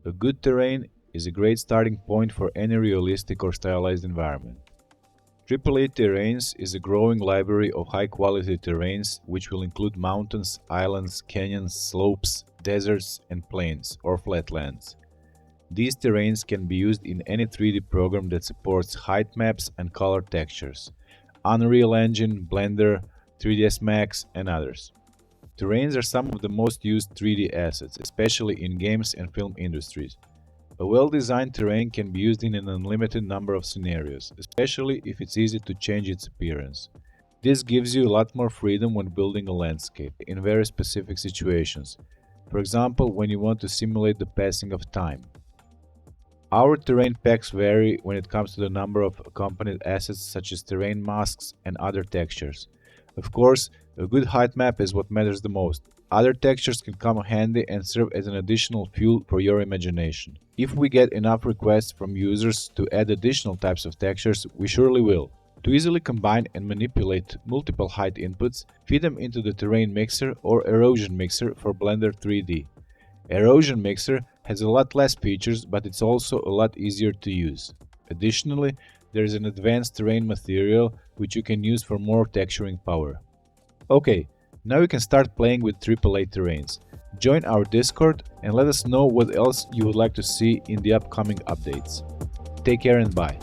A good terrain is a great starting point for any realistic or stylized environment. AAA Terrains is a growing library of high-quality terrains which will include mountains, islands, canyons, slopes, deserts, and plains or flatlands. These terrains can be used in any 3D program that supports height maps and color textures: Unreal Engine, Blender, 3ds Max, and others. Terrains are some of the most used 3D assets, especially in games and film industries. A well-designed terrain can be used in an unlimited number of scenarios, especially if it's easy to change its appearance. This gives you a lot more freedom when building a landscape in very specific situations, for example when you want to simulate the passing of time. Our terrain packs vary when it comes to the number of accompanied assets such as terrain masks and other textures. Of course, a good height map is what matters the most. Other textures can come handy and serve as an additional fuel for your imagination. If we get enough requests from users to add additional types of textures, we surely will. To easily combine and manipulate multiple height inputs, feed them into the Terrain Mixer or Erosion Mixer for Blender 3D. Erosion Mixer has a lot less features, but it's also a lot easier to use. Additionally, there is an advanced terrain material which you can use for more texturing power. Okay, now you can start playing with AAA terrains. Join our Discord and let us know what else you would like to see in the upcoming updates. Take care and bye.